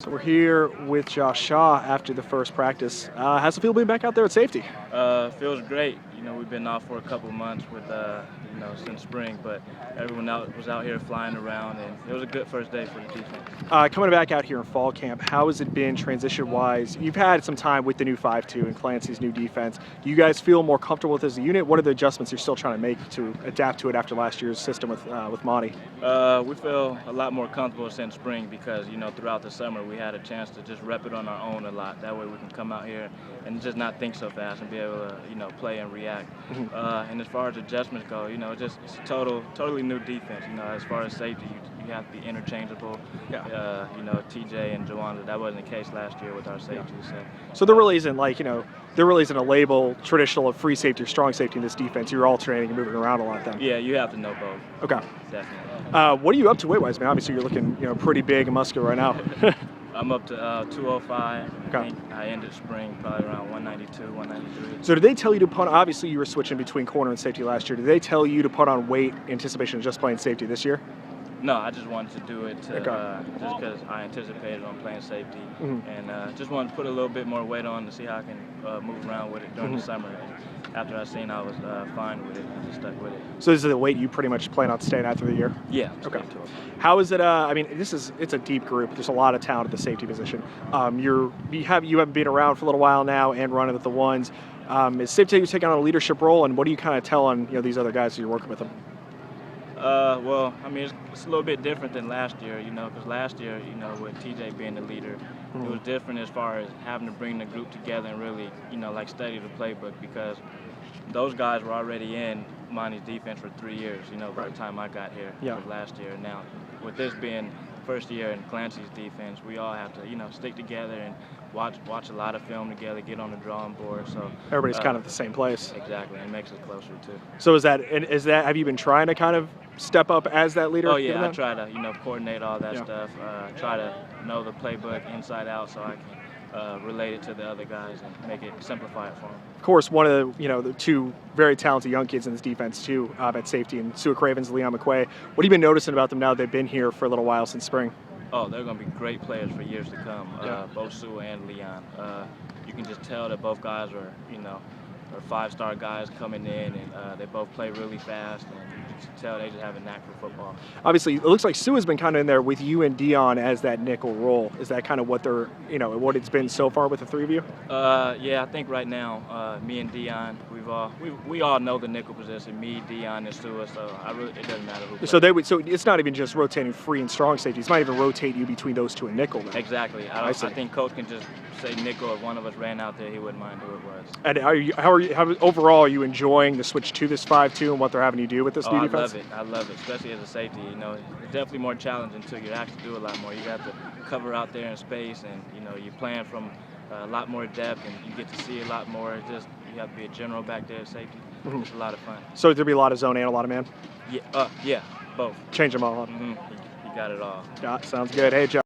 So we're here with Josh Shaw after the first practice. How's it feel being back out there at safety? Feels great. We've been off for a couple of months with, since spring, but everyone was out here flying around, and it was a good first day for the defense. Coming back out here in fall camp, how has it been transition-wise? You've had some time with the new 5-2 and Clancy's new defense. Do you guys feel more comfortable with this as a unit? What are the adjustments you're still trying to make to adapt to it after last year's system with Monty? We feel a lot more comfortable since spring because, throughout the summer we had a chance to just rep it on our own a lot. That way we can come out here and just not think so fast and be able to, play and react. And as far as adjustments go, it's a totally new defense. As far as safety, you have to be interchangeable. Yeah. TJ and Jawanda, that wasn't the case last year with our safety. Yeah. So there really isn't there really isn't a label traditional of free safety or strong safety in this defense. You're alternating and moving around a lot then. Yeah, you have to know both. Okay. Definitely. What are you up to weight-wise, man? Obviously you're looking pretty big and muscular right now. I'm up to 205. Okay. I think I ended spring probably around 192, 193. So did they tell you to put on, obviously you were switching between corner and safety last year. Did they tell you to put on weight in anticipation of just playing safety this year? No, I just wanted to do it just because I anticipated on playing safety, and just wanted to put a little bit more weight on to see how I can move around with it during the summer. And after I seen I was fine with it, I just stuck with it. So this is the weight you pretty much plan on staying at through the year? Yeah. Okay. How is it? It's a deep group. There's a lot of talent at the safety position. You haven't been around for a little while now and running with the ones. Is safe to say you're taking on a leadership role, and what do you kind of tell on these other guys that you're working with them? It's a little bit different than last year, because last year, with TJ being the leader, it was different as far as having to bring the group together and really, study the playbook, because those guys were already in Monty's defense for 3 years, by the time I got here last year. Now, with this being first year in Clancy's defense, we all have to, stick together and watch a lot of film together, get on the drawing board. So everybody's kind of the same place. Exactly, and it makes us closer too. So is that have you been trying to kind of step up as that leader? Oh yeah, I try to coordinate all that stuff. Try to know the playbook inside out so I can relate it to the other guys and make it simplify it for them. Of course, one of the two very talented young kids in this defense too, at safety, and Sua Cravens, Leon McQuay. What have you been noticing about them now that they've been here for a little while since spring? Oh, they're going to be great players for years to come. Both Sua and Leon. You can just tell that both guys are 5-star guys coming in, and they both play really fast, and you can tell they just have a knack for football. Obviously, it looks like Sua's been kind of in there with you and Dion as that nickel role. Is that kind of what they're, what it's been so far with the three of you? Yeah, I think right now, me and Dion, we all know the nickel position. Me, Dion, and Sua, so it doesn't matter who plays. So it's not even just rotating free and strong safeties. It might even rotate you between those two and nickel. Then. Exactly. I think coach can just say nickel. If one of us ran out there, he wouldn't mind who it was. And how overall are you enjoying the switch to this 5-2 and what they're having you do with this new defense? I love it, especially as a safety. It's definitely more challenging until you actually do a lot more. You have to cover out there in space, and you're playing from a lot more depth, and you get to see a lot more. You have to be a general back there at safety. It's a lot of fun. So there'll be a lot of zone and a lot of man? Yeah, both. Change them all up. You got it all. Yeah, sounds good. Hey, Joe.